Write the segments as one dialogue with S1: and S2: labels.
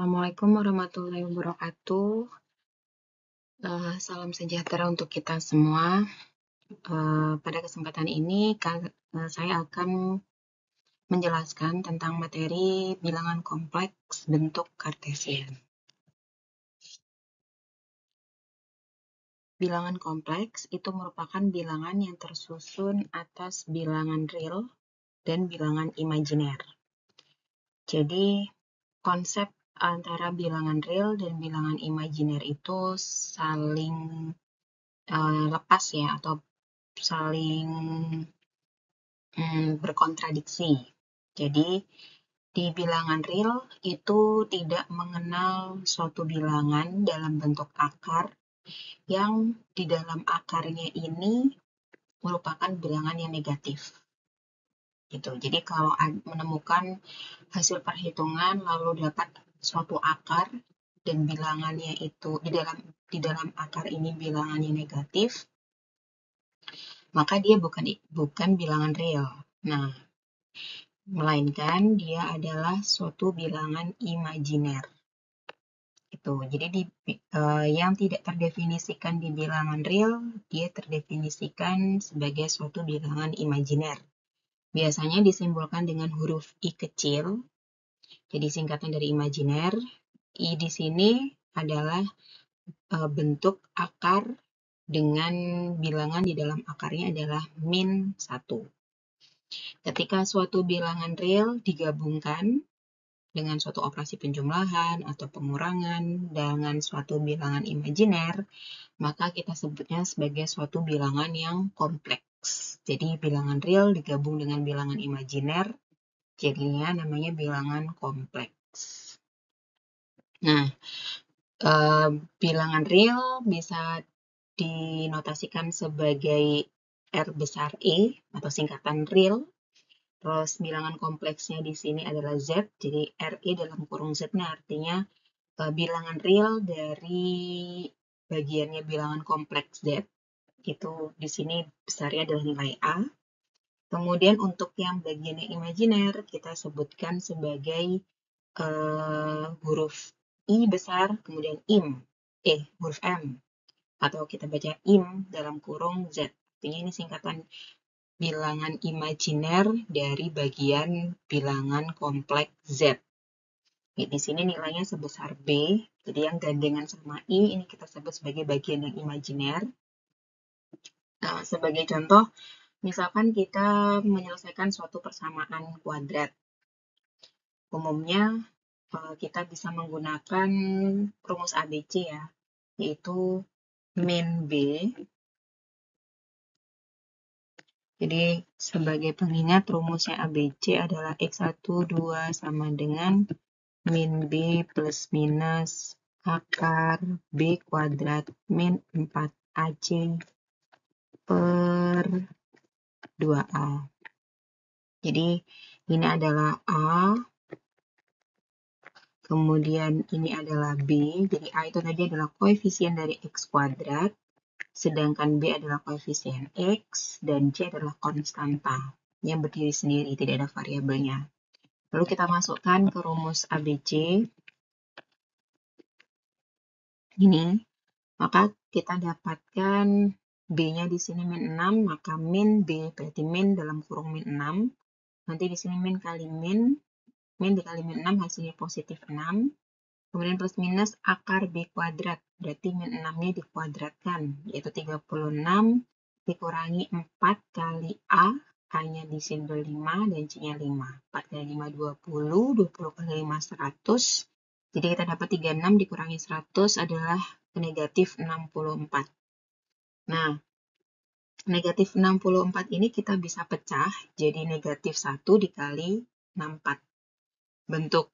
S1: Assalamualaikum warahmatullahi wabarakatuh. Salam sejahtera untuk kita semua. Pada kesempatan ini, saya akan menjelaskan tentang materi bilangan kompleks bentuk kartesian. Bilangan kompleks itu merupakan bilangan yang tersusun atas bilangan real dan bilangan imajiner. Jadi, konsep antara bilangan real dan bilangan imajiner itu saling lepas ya, atau saling berkontradiksi. Jadi, di bilangan real itu tidak mengenal suatu bilangan dalam bentuk akar yang di dalam akarnya ini merupakan bilangan yang negatif. Gitu. Jadi kalau menemukan hasil perhitungan lalu dapat suatu akar dan bilangannya itu di dalam akar ini bilangannya negatif, maka dia bukan bilangan real. Nah, melainkan dia adalah suatu bilangan imajiner. Itu. Jadi yang tidak terdefinisikan di bilangan real, dia terdefinisikan sebagai suatu bilangan imajiner. Biasanya disimbolkan dengan huruf I kecil, jadi singkatan dari imajiner. I di sini adalah bentuk akar dengan bilangan di dalam akarnya adalah min 1. Ketika suatu bilangan real digabungkan dengan suatu operasi penjumlahan atau pengurangan dengan suatu bilangan imajiner, maka kita sebutnya sebagai suatu bilangan yang kompleks. Jadi bilangan real digabung dengan bilangan imajiner, jadinya namanya bilangan kompleks. Nah, bilangan real bisa dinotasikan sebagai R besar E atau singkatan real. Terus bilangan kompleksnya di sini adalah Z, jadi RE dalam kurung Z-nya artinya bilangan real dari bagiannya bilangan kompleks Z. Itu di sini besarnya adalah nilai A. Kemudian untuk yang bagiannya imajiner kita sebutkan sebagai huruf I besar, kemudian huruf M. Atau kita baca im dalam kurung Z. Artinya ini singkatan bilangan imajiner dari bagian bilangan kompleks Z. Di sini nilainya sebesar B, jadi yang gandengan sama I ini kita sebut sebagai bagian yang imajiner. Nah, sebagai contoh, misalkan kita menyelesaikan suatu persamaan kuadrat. Umumnya kita bisa menggunakan rumus ABC ya, yaitu min B. Jadi sebagai pengingat rumusnya ABC adalah X1, 2 sama dengan min B plus minus akar B kuadrat min 4AC per 2A. Jadi ini adalah A, kemudian ini adalah B. Jadi A itu tadi adalah koefisien dari X kuadrat, sedangkan B adalah koefisien X, dan C adalah konstanta yang berdiri sendiri, tidak ada variabelnya. Lalu kita masukkan ke rumus ABC. Ini, maka kita dapatkan B-nya di sini min 6, maka min B berarti min dalam kurung min 6. Nanti di sini min kali min dikali min 6 hasilnya positif 6. Kemudian plus minus akar B kuadrat, berarti min 6-nya dikuadratkan, yaitu 36 dikurangi 4 kali A, A-nya di sini 5 dan C-nya 5. 4 kali 5, 20, 20 kali 5, 100. Jadi kita dapat 36 dikurangi 100 adalah negatif 64. Nah, negatif 64 ini kita bisa pecah jadi negatif 1 dikali 64. Bentuk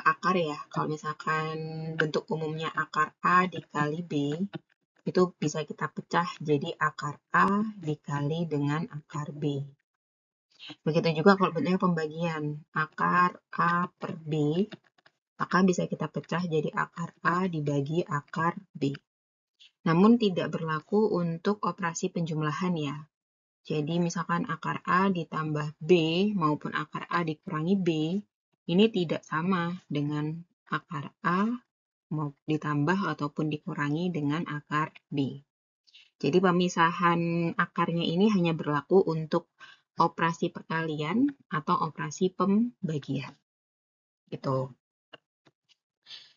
S1: akar ya, kalau misalkan bentuk umumnya akar A dikali B, itu bisa kita pecah jadi akar A dikali dengan akar B. Begitu juga kalau bentuknya pembagian, akar A per B, maka bisa kita pecah jadi akar A dibagi akar B. Namun tidak berlaku untuk operasi penjumlahan ya. Jadi misalkan akar A ditambah B maupun akar A dikurangi B, ini tidak sama dengan akar A mau ditambah ataupun dikurangi dengan akar B. Jadi pemisahan akarnya ini hanya berlaku untuk operasi perkalian atau operasi pembagian. Gitu.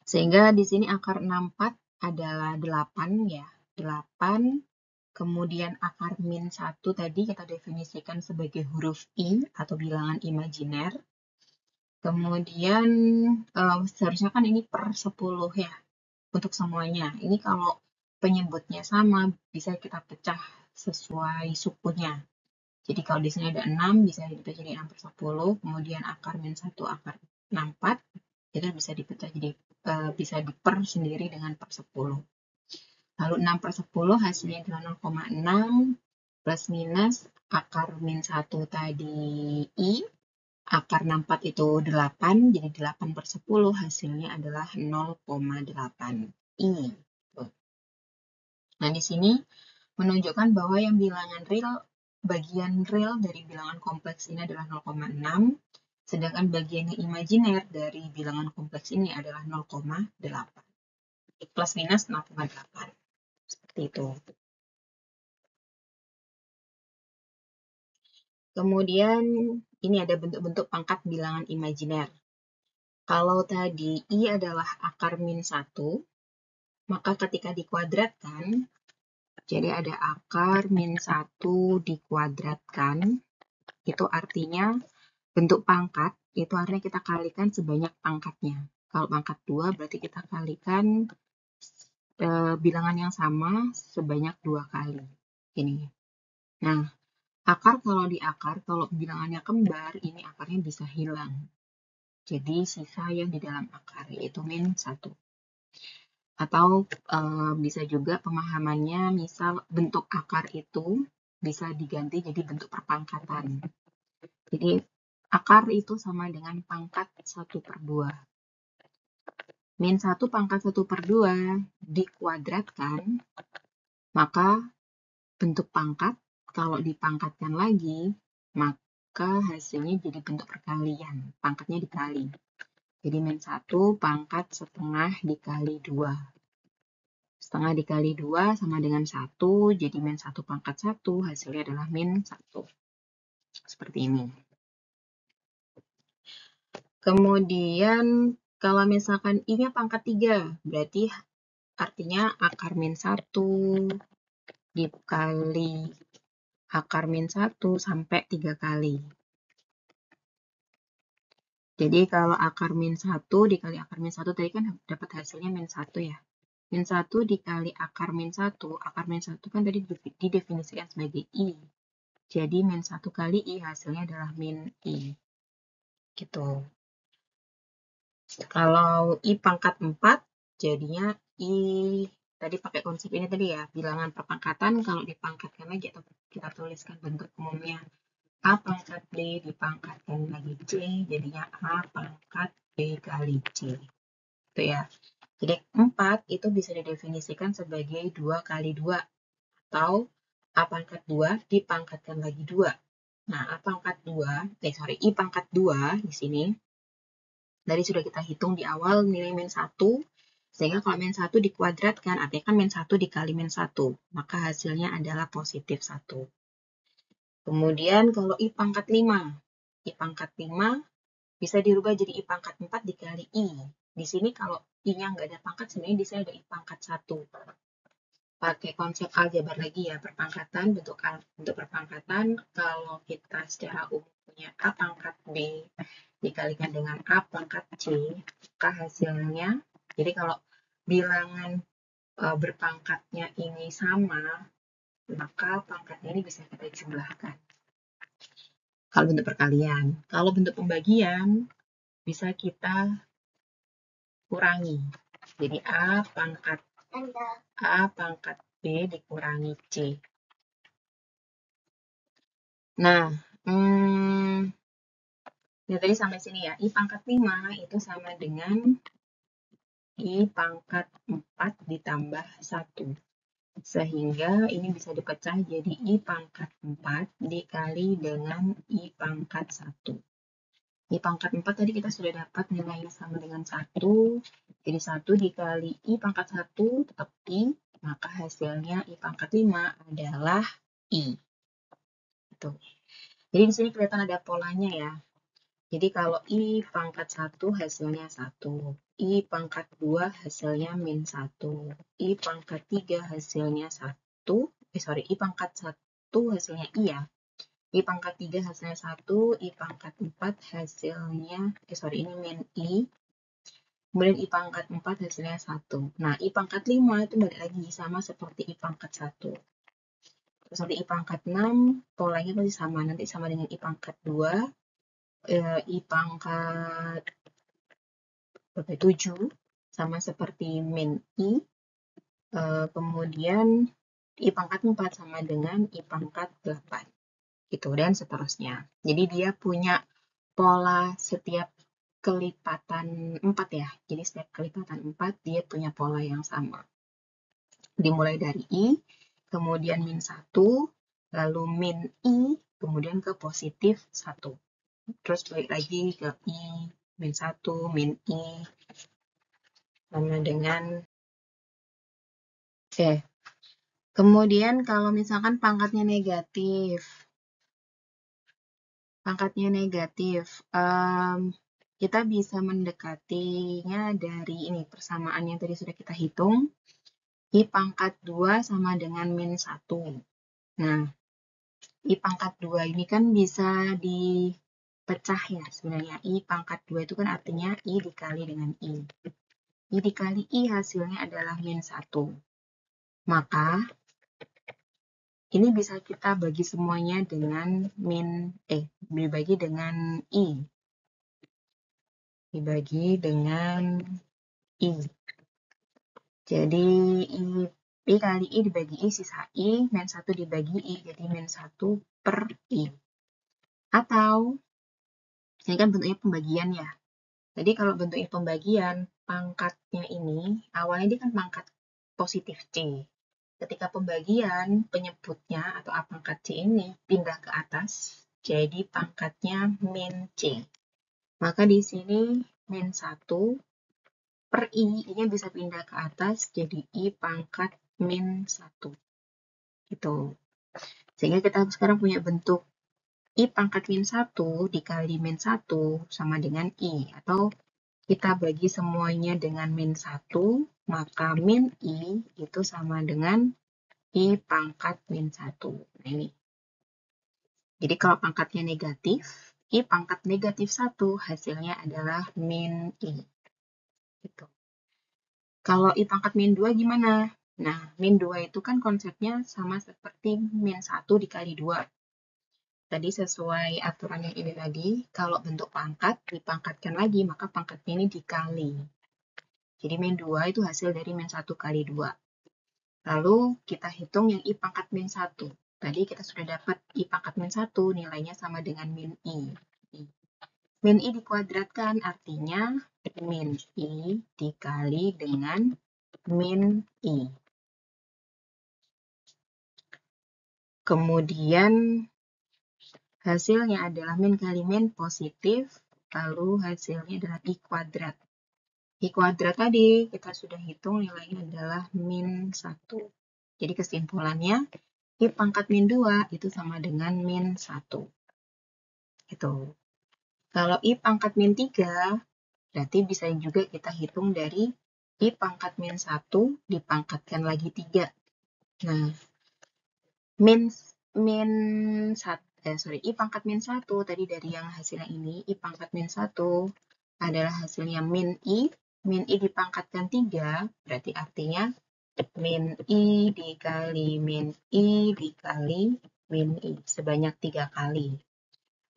S1: Sehingga di sini akar 64 adalah 8 ya. 8, kemudian akar min 1 tadi kita definisikan sebagai huruf I atau bilangan imajiner. Kemudian seharusnya kan ini per 10 ya untuk semuanya. Ini kalau penyebutnya sama bisa kita pecah sesuai sukunya. Jadi kalau di sini ada 6 bisa dipecah jadi 6 per 10, kemudian akar min 1 akar 64 itu bisa dipecah jadi bisa diper sendiri dengan per 10. Lalu 6 per 10 hasilnya adalah 0,6 plus minus akar min 1 tadi I, akar 64 itu 8, jadi 8 per 10 hasilnya adalah 0,8 I. Nah, di sini menunjukkan bahwa yang bilangan real, bagian real dari bilangan kompleks ini adalah 0,6, sedangkan bagian yang imajiner dari bilangan kompleks ini adalah 0,8. Plus minus 0,8. Seperti itu. Kemudian ini ada bentuk-bentuk pangkat bilangan imajiner. Kalau tadi I adalah akar min 1, maka ketika dikuadratkan, jadi ada akar min 1 dikuadratkan, itu artinya bentuk pangkat, itu artinya kita kalikan sebanyak pangkatnya. Kalau pangkat 2 berarti kita kalikan bilangan yang sama sebanyak 2 kali. Ini. Nah, akar kalau di akar, kalau bilangannya kembar, ini akarnya bisa hilang. Jadi sisa yang di dalam akar, yaitu min 1. Atau bisa juga pemahamannya, misal bentuk akar itu bisa diganti jadi bentuk perpangkatan. Jadi akar itu sama dengan pangkat 1 per 2. Min 1 pangkat 1 per 2 dikuadratkan, maka bentuk pangkat kalau dipangkatkan lagi, maka hasilnya jadi bentuk perkalian. Pangkatnya dikali. Jadi min 1 pangkat setengah dikali 2. Setengah dikali 2 sama dengan 1, jadi min 1 pangkat 1, hasilnya adalah min 1. Seperti ini. Kemudian, kalau misalkan I-nya pangkat 3, berarti artinya akar min 1 dikali akar min 1 sampai 3 kali. Jadi kalau akar min 1 dikali akar min 1 tadi kan dapat hasilnya min 1 ya. Min 1 dikali akar min 1 kan tadi didefinisikan sebagai I. Jadi min 1 kali I hasilnya adalah min I. Gitu. Kalau I pangkat 4, jadinya I, tadi pakai konsep ini tadi ya, bilangan perpangkatan kalau dipangkatkan lagi atau kita tuliskan bentuk umumnya. A pangkat B dipangkatkan lagi C, jadinya A pangkat B kali C. Itu ya. Jadi 4 itu bisa didefinisikan sebagai 2 kali 2. Atau A pangkat 2 dipangkatkan lagi 2. Nah, I pangkat 2 di sini. Tadi sudah kita hitung di awal nilai min 1. Sehingga kalau min 1 dikuadratkan, artinya kan min 1 dikali min 1. Maka hasilnya adalah positif 1. Kemudian kalau I pangkat 5. I pangkat 5 bisa dirubah jadi I pangkat 4 dikali I. Di sini kalau I-nya nggak ada pangkat, sebenarnya di sini ada I pangkat 1. Pakai konsep aljabar lagi ya, perpangkatan, bentuk perpangkatan. Kalau kita secara umum punya A pangkat B dikalikan dengan A pangkat C, maka hasilnya, jadi kalau bilangan berpangkatnya ini sama, maka pangkatnya ini bisa kita jumlahkan. Kalau bentuk perkalian. Kalau bentuk pembagian, bisa kita kurangi. Jadi A pangkat B dikurangi C. Nah, ya tadi sampai sini ya. I pangkat 5 itu sama dengan I pangkat 4 ditambah 1. Sehingga ini bisa dipecah jadi I pangkat 4 dikali dengan I pangkat 1. I pangkat 4 tadi kita sudah dapat nilainya sama dengan 1. Jadi 1 dikali I pangkat 1 tetap I. Maka hasilnya I pangkat 5 adalah I. Gitu. Jadi di sini kelihatan ada polanya ya. Jadi kalau I pangkat 1 hasilnya 1. I pangkat 2 hasilnya min 1. I pangkat 3 hasilnya 1. I pangkat 1 hasilnya I ya. I pangkat 3 hasilnya 1, I pangkat 4 hasilnya, ini min I. Kemudian I pangkat 4 hasilnya 1. Nah, I pangkat 5 itu balik lagi sama seperti I pangkat 1. Terus nanti I pangkat 6, polanya masih sama. Nanti sama dengan I pangkat 2, I pangkat 7, sama seperti min I. Kemudian I pangkat 4 sama dengan I pangkat 8. Gitu, dan seterusnya. Jadi dia punya pola setiap kelipatan 4 ya. Jadi setiap kelipatan 4 dia punya pola yang sama. Dimulai dari I, kemudian min 1, lalu min I, kemudian ke positif 1. Terus balik lagi ke I, min 1, min I, sama dengan kemudian kalau misalkan pangkatnya negatif, kita bisa mendekatinya dari ini persamaan yang tadi sudah kita hitung. I pangkat 2 sama dengan min 1. Nah, I pangkat 2 ini kan bisa dipecah ya sebenarnya. I pangkat 2 itu kan artinya I dikali dengan I. I dikali I hasilnya adalah min 1. Maka ini bisa kita bagi semuanya dengan dibagi dengan I. Dibagi dengan I. Jadi I kali I dibagi I, sisa I, min 1 dibagi I, jadi min 1 per I. Atau, ini kan bentuknya pembagian ya. Jadi kalau bentuknya pembagian, pangkatnya ini, awalnya dia kan pangkat positif C. Ketika pembagian, penyebutnya atau A pangkat C ini pindah ke atas, jadi pangkatnya min C. Maka di sini min 1 per I, ini bisa pindah ke atas, jadi I pangkat min 1. Gitu. Sehingga kita sekarang punya bentuk I pangkat min 1 dikali min 1 sama dengan I. Atau kita bagi semuanya dengan min 1, maka min I itu sama dengan I pangkat min 1. Nah ini. Jadi kalau pangkatnya negatif, I pangkat negatif 1 hasilnya adalah min I. Gitu. Kalau I pangkat min 2 gimana? Nah, min 2 itu kan konsepnya sama seperti min 1 dikali 2. Tadi sesuai aturan yang ini tadi, kalau bentuk pangkat dipangkatkan lagi, maka pangkatnya ini dikali. Jadi min 2 itu hasil dari min 1 kali 2. Lalu kita hitung yang I pangkat min 1. Tadi kita sudah dapat I pangkat min 1, nilainya sama dengan min I. Min I dikuadratkan, artinya min I dikali dengan min I. Kemudian hasilnya adalah min kali min positif, lalu hasilnya adalah I kuadrat. I kuadrat tadi kita sudah hitung nilainya adalah min 1. Jadi kesimpulannya, I pangkat min 2 itu sama dengan min 1. Gitu. Kalau I pangkat min 3, berarti bisa juga kita hitung dari I pangkat min 1 dipangkatkan lagi 3. Nah, I pangkat min 1 tadi dari yang hasilnya ini, I pangkat min 1 adalah hasilnya min I dipangkatkan 3, berarti artinya min I dikali min I dikali min I sebanyak 3 kali.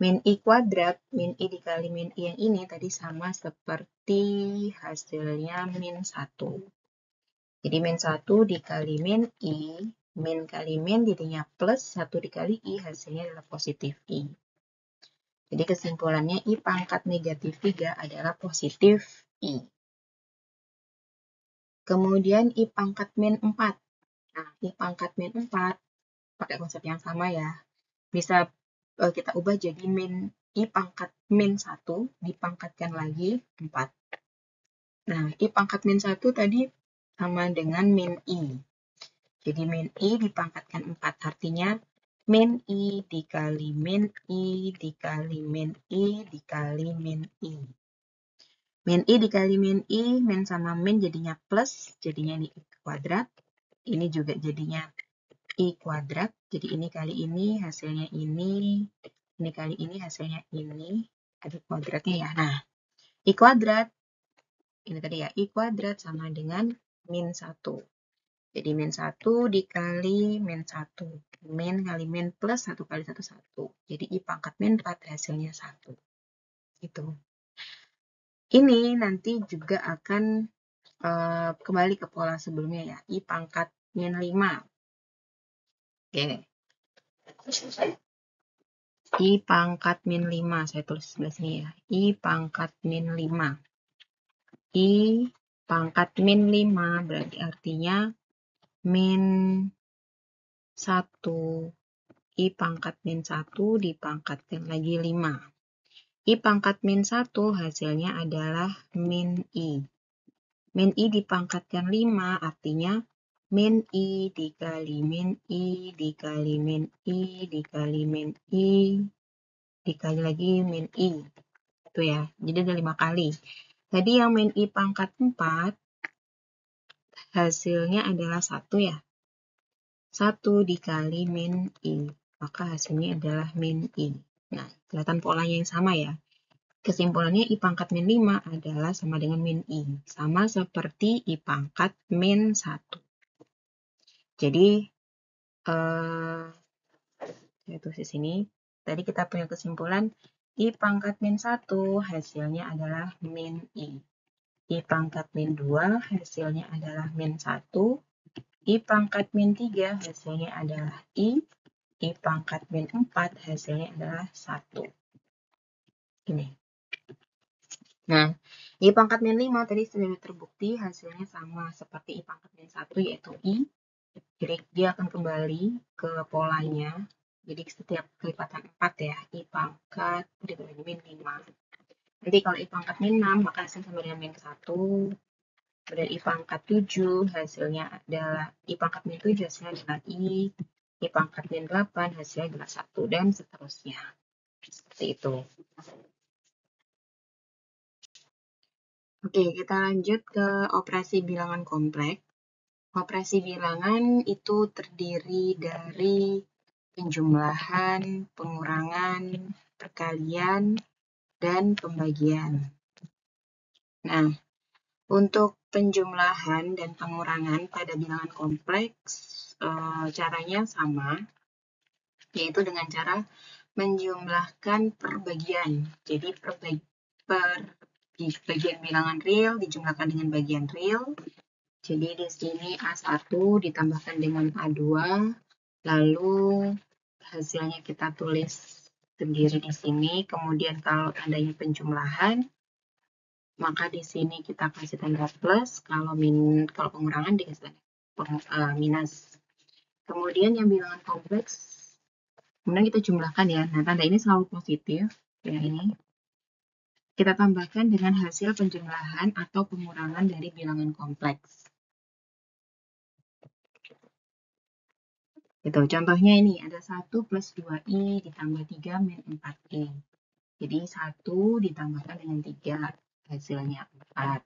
S1: Min I kuadrat, min I dikali min I yang ini tadi sama seperti hasilnya min 1. Jadi min 1 dikali min I, min kali min jadinya plus 1 dikali I, hasilnya adalah positif I. Jadi kesimpulannya I pangkat negatif 3 adalah positif I. Kemudian I pangkat min 4. Nah, I pangkat min 4, pakai konsep yang sama ya. Bisa kita ubah jadi min I pangkat min 1 dipangkatkan lagi 4. Nah, I pangkat min 1 tadi sama dengan min I. Jadi min I dipangkatkan 4, artinya min I dikali min I dikali min I dikali min I. Min I dikali min I, min sama min jadinya plus, jadinya ini I kuadrat. Ini juga jadinya I kuadrat, jadi ini kali ini hasilnya ini kali ini hasilnya ini, ada kuadratnya ya. Nah, I kuadrat, ini tadi ya, I kuadrat sama dengan min 1. Jadi min 1 dikali min 1. Min kali min plus 1 kali 1, 1. Jadi I pangkat min 4 hasilnya 1. Gitu. Ini nanti juga akan kembali ke pola sebelumnya ya. I pangkat min 5. Oke. I pangkat min 5. Saya tulis sebelah sini ya. I pangkat min 5. I pangkat min 5 berarti artinya min 1. I pangkat min 1 dipangkatkan lagi 5. I pangkat min 1 hasilnya adalah min I. Min I dipangkatkan 5 artinya min I dikali min I dikali min I dikali min I dikali lagi min I. Itu ya, jadi ada 5 kali. Tadi yang min I pangkat 4 hasilnya adalah 1 ya. 1 dikali min I, maka hasilnya adalah min I. Nah, kelihatan polanya yang sama ya. Kesimpulannya I pangkat min 5 adalah sama dengan min I. Sama seperti I pangkat min 1. Jadi, saya tulis di sini. Tadi kita punya kesimpulan I pangkat min 1 hasilnya adalah min I. I pangkat min 2 hasilnya adalah min 1. I pangkat min 3 hasilnya adalah I. I pangkat min 4 hasilnya adalah 1. Ini. Nah, I pangkat min 5 tadi sudah terbukti hasilnya sama seperti I pangkat min 1 yaitu I. Jadi dia akan kembali ke polanya. Jadi setiap kelipatan 4 ya, I pangkat dibagi min 5. Nanti kalau I pangkat min 6 maka hasilnya sama dengan min 1. Kemudian I pangkat 7 hasilnya adalah I pangkat min 7 hasilnya adalah I pangkat min 8 hasilnya adalah 1 dan seterusnya. Seperti itu. Oke, kita lanjut ke operasi bilangan kompleks. Operasi bilangan itu terdiri dari penjumlahan, pengurangan, perkalian, dan pembagian. Nah, untuk penjumlahan dan pengurangan pada bilangan kompleks, caranya sama, yaitu dengan cara menjumlahkan perbagian. Jadi bagian bilangan real dijumlahkan dengan bagian real. Jadi di sini A1 ditambahkan dengan A2, lalu hasilnya kita tulis sendiri di sini. Kemudian kalau tandanya penjumlahan, maka di sini kita kasih tanda plus, kalau pengurangan dikasih tanda minus. Kemudian yang bilangan kompleks, kemudian kita jumlahkan ya. Nah, tanda ini selalu positif, ya ini. Kita tambahkan dengan hasil penjumlahan atau pengurangan dari bilangan kompleks. Gitu. Contohnya ini, ada 1 plus 2i ditambah 3 min 4i. Jadi 1 ditambahkan dengan 3, hasilnya 4.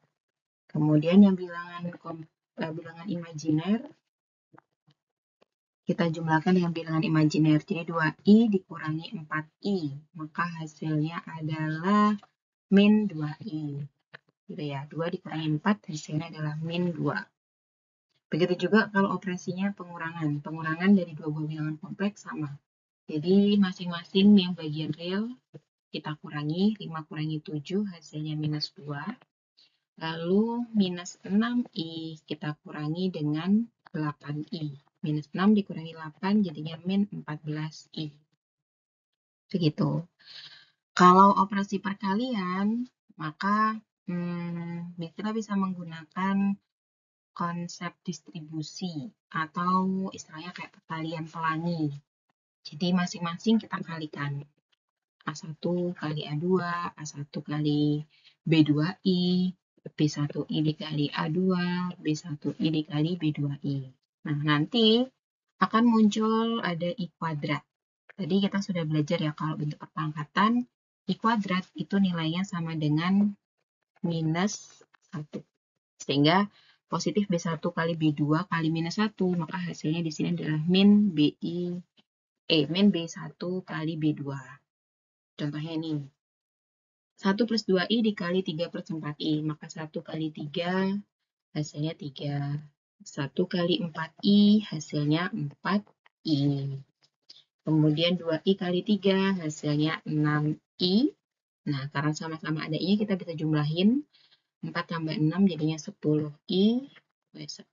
S1: Kemudian yang bilangan imajiner, kita jumlahkan dengan bilangan imajiner. Jadi 2i dikurangi 4i, maka hasilnya adalah min 2i. Gitu ya, 2 dikurangi 4, hasilnya adalah min 2. Begitu juga kalau operasinya pengurangan. Pengurangan dari dua buah bilangan kompleks sama. Jadi masing-masing yang bagian real kita kurangi, 5 kurangi 7 hasilnya minus 2. Lalu minus 6i kita kurangi dengan 8i. Minus 6 dikurangi 8 jadinya min 14i. Begitu. Kalau operasi perkalian, maka kita bisa menggunakan konsep distribusi atau istilahnya kayak perkalian pelangi. Jadi masing-masing kita kalikan. A1 kali A2, A1 kali B2I, B1I dikali A2, B1I dikali B2I. Nah, nanti akan muncul ada I kuadrat. Tadi kita sudah belajar ya, kalau bentuk perpangkatan, I kuadrat itu nilainya sama dengan minus 1. Sehingga positif B1 kali B2 kali minus 1, maka hasilnya di sini adalah min B1 kali B2. Contohnya ini. 1 plus 2I dikali 3 per 4I, maka 1 kali 3 hasilnya 3. 1 kali 4I hasilnya 4I. Kemudian 2I kali 3 hasilnya 6I. Nah, karena sama-sama ada I, kita bisa jumlahin. 4 tambah 6 jadinya 10I.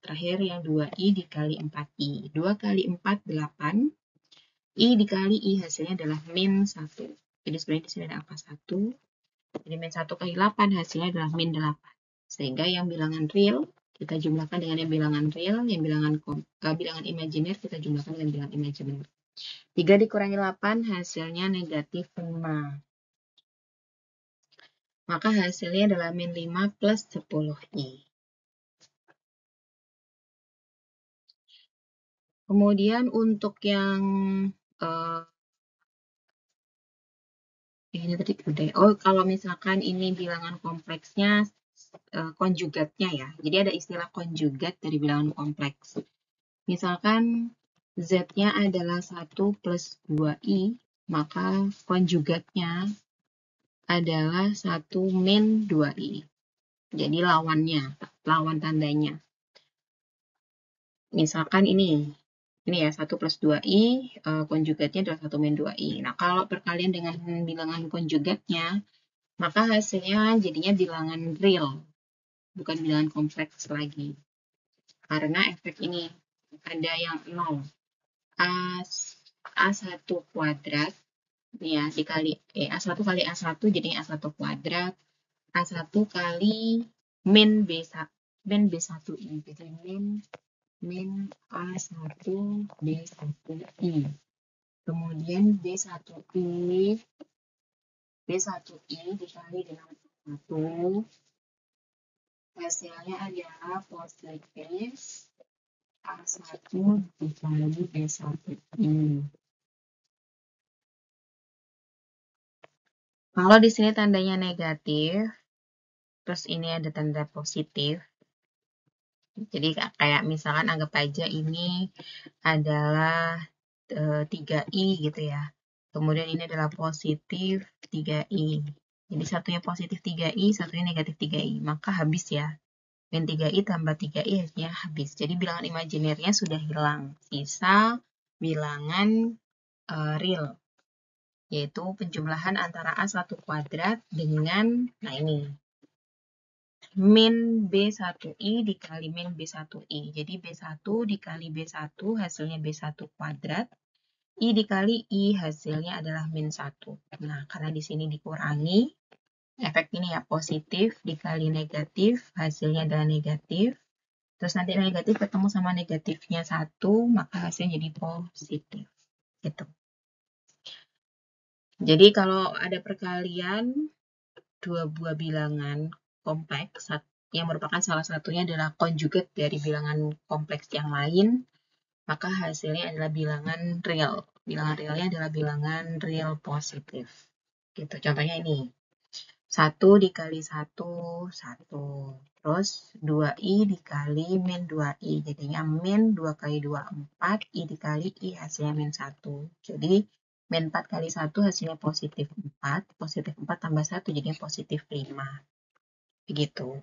S1: Terakhir yang 2I dikali 4I. 2 kali 4, 8. I dikali I hasilnya adalah min 1. Jadi sebenarnya di sini ada angka 1. Jadi min 1 kali 8 hasilnya adalah min 8. Sehingga yang bilangan real kita jumlahkan dengan yang bilangan real, yang bilangan imajiner kita jumlahkan dengan bilangan imajiner. 3 dikurangi 8 hasilnya negatif 5. Maka hasilnya adalah min 5 plus 10I. Kemudian untuk yang ini tadi udah. Oh, kalau misalkan ini bilangan kompleksnya konjugatnya ya. Jadi ada istilah konjugat dari bilangan kompleks. Misalkan Z-nya adalah 1 plus 2I, maka konjugatnya adalah 1 min 2I. Jadi lawannya, lawan tandanya. Misalkan ini ya 1 plus 2I, konjugatnya adalah 1 min 2I. Nah, kalau perkalian dengan bilangan konjugatnya, maka hasilnya jadinya bilangan real, bukan bilangan kompleks lagi. Karena efek ini, ada yang 0. A1 kuadrat, ya, dikali A1 kali A1 jadinya A1 kuadrat. A1 kali min B1I. Jadi min A1 B1I. Kemudian B1I dikali dengan 1. Hasilnya adalah positif A1 dikali B1I. Kalau di sini tandanya negatif, terus ini ada tanda positif. Jadi kayak misalkan anggap aja ini adalah 3I gitu ya. Kemudian ini adalah positif 3I. Jadi satunya positif 3I, satunya negatif 3I. Maka habis ya. Min 3I tambah 3I hasilnya habis. Jadi bilangan imajinernya sudah hilang. Sisa bilangan real. Yaitu penjumlahan antara A1 kuadrat dengan, nah ini, min B1I dikali min B1I. Jadi B1 dikali B1 hasilnya B1 kuadrat. I dikali I hasilnya adalah min 1. Nah, karena di sini dikurangi, efek ini ya positif dikali negatif, hasilnya adalah negatif. Terus nanti negatif ketemu sama negatifnya 1, maka hasilnya jadi positif. Gitu. Jadi kalau ada perkalian dua buah bilangan kompleks, yang merupakan salah satunya adalah konjugat dari bilangan kompleks yang lain, maka hasilnya adalah bilangan real. Bilangan realnya adalah bilangan real positif. Gitu. Contohnya ini. 1 dikali 1, 1. Terus 2I dikali min 2I. Jadinya min 2 kali 2, 4. I dikali I hasilnya min 1. Jadi min 4 kali 1 hasilnya positif 4. Positif 4 tambah 1 jadinya positif 5. Begitu.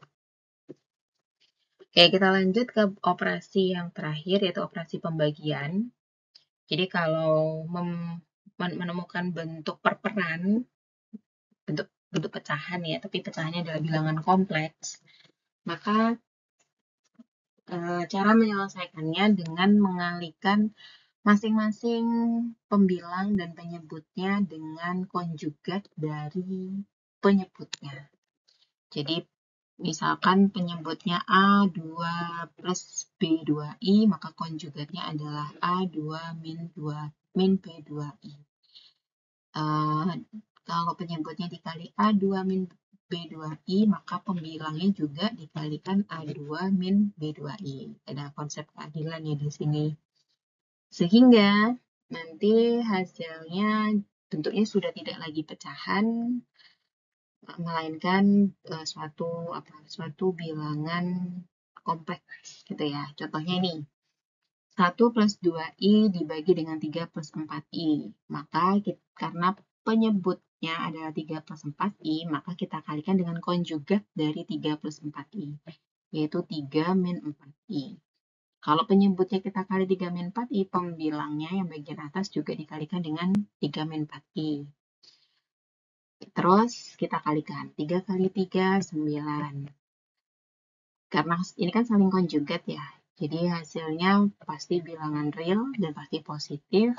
S1: Oke, kita lanjut ke operasi yang terakhir, yaitu operasi pembagian. Jadi kalau menemukan bentuk perperan, bentuk pecahan ya, tapi pecahannya adalah bilangan kompleks, maka cara menyelesaikannya dengan mengalihkan masing-masing pembilang dan penyebutnya dengan konjugat dari penyebutnya. Jadi misalkan penyebutnya A2 plus B2I, maka konjugatnya adalah A2 min B2I. Kalau penyebutnya dikali A2 min B2I, maka pembilangnya juga dikalikan A2 min B2I. Ada konsep keadilan ya di sini. Sehingga nanti hasilnya bentuknya sudah tidak lagi pecahan, melainkan suatu bilangan kompleks gitu ya. Contohnya ini, 1 plus 2i dibagi dengan 3 plus 4i. Maka karena penyebutnya adalah 3 plus 4i, maka kita kalikan dengan konjugat dari 3 plus 4i, yaitu 3 min 4i. Kalau penyebutnya kita kali 3 min 4i, pembilangnya yang bagian atas juga dikalikan dengan 3 min 4i. Terus kita kalikan 3 kali 3, 9. Karena ini kan saling konjugat ya, jadi hasilnya pasti bilangan real dan pasti positif.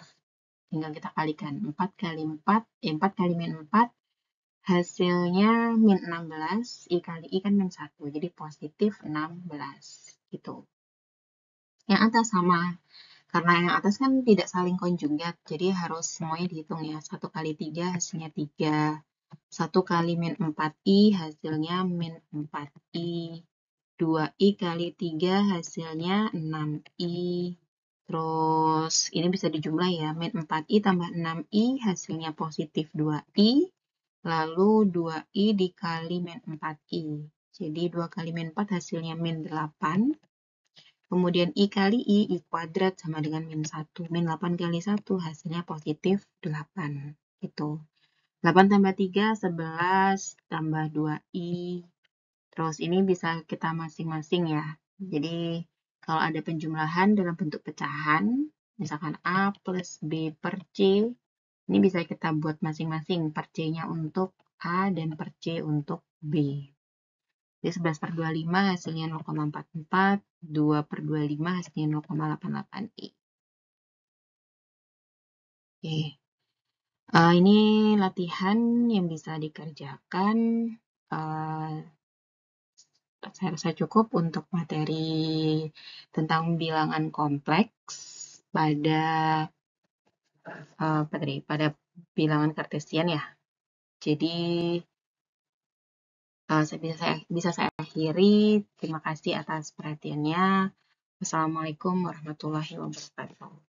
S1: Tinggal kita kalikan 4 kali 4, 4 kali min 4, hasilnya min 16, I kali I kan min 1, jadi positif 16, gitu. Yang atas sama, karena yang atas kan tidak saling konjugat, jadi harus semuanya dihitung ya. 1 kali 3 hasilnya 3, 1 kali min 4i hasilnya min 4i, 2i kali 3 hasilnya 6i, terus ini bisa dijumlah ya, min 4i tambah 6i hasilnya positif 2i, lalu 2i dikali min 4i, jadi 2 kali min 4 hasilnya min 8, kemudian i kali i kuadrat sama dengan min 1, min 8 kali 1 hasilnya positif 8, gitu. 8 tambah 3, 11, tambah 2i, terus ini bisa kita masing-masing ya. Jadi kalau ada penjumlahan dalam bentuk pecahan, misalkan A plus B per C, ini bisa kita buat masing-masing, per C-nya untuk A dan per C untuk B. Jadi 11 per 25 hasilnya 0,44, 2 per 25 hasilnya 0,88i. Oke. Ini latihan yang bisa dikerjakan. Saya rasa cukup untuk materi tentang bilangan kompleks pada bilangan kartesian ya. Jadi bisa saya akhiri. Terima kasih atas perhatiannya. Wassalamualaikum warahmatullahi wabarakatuh.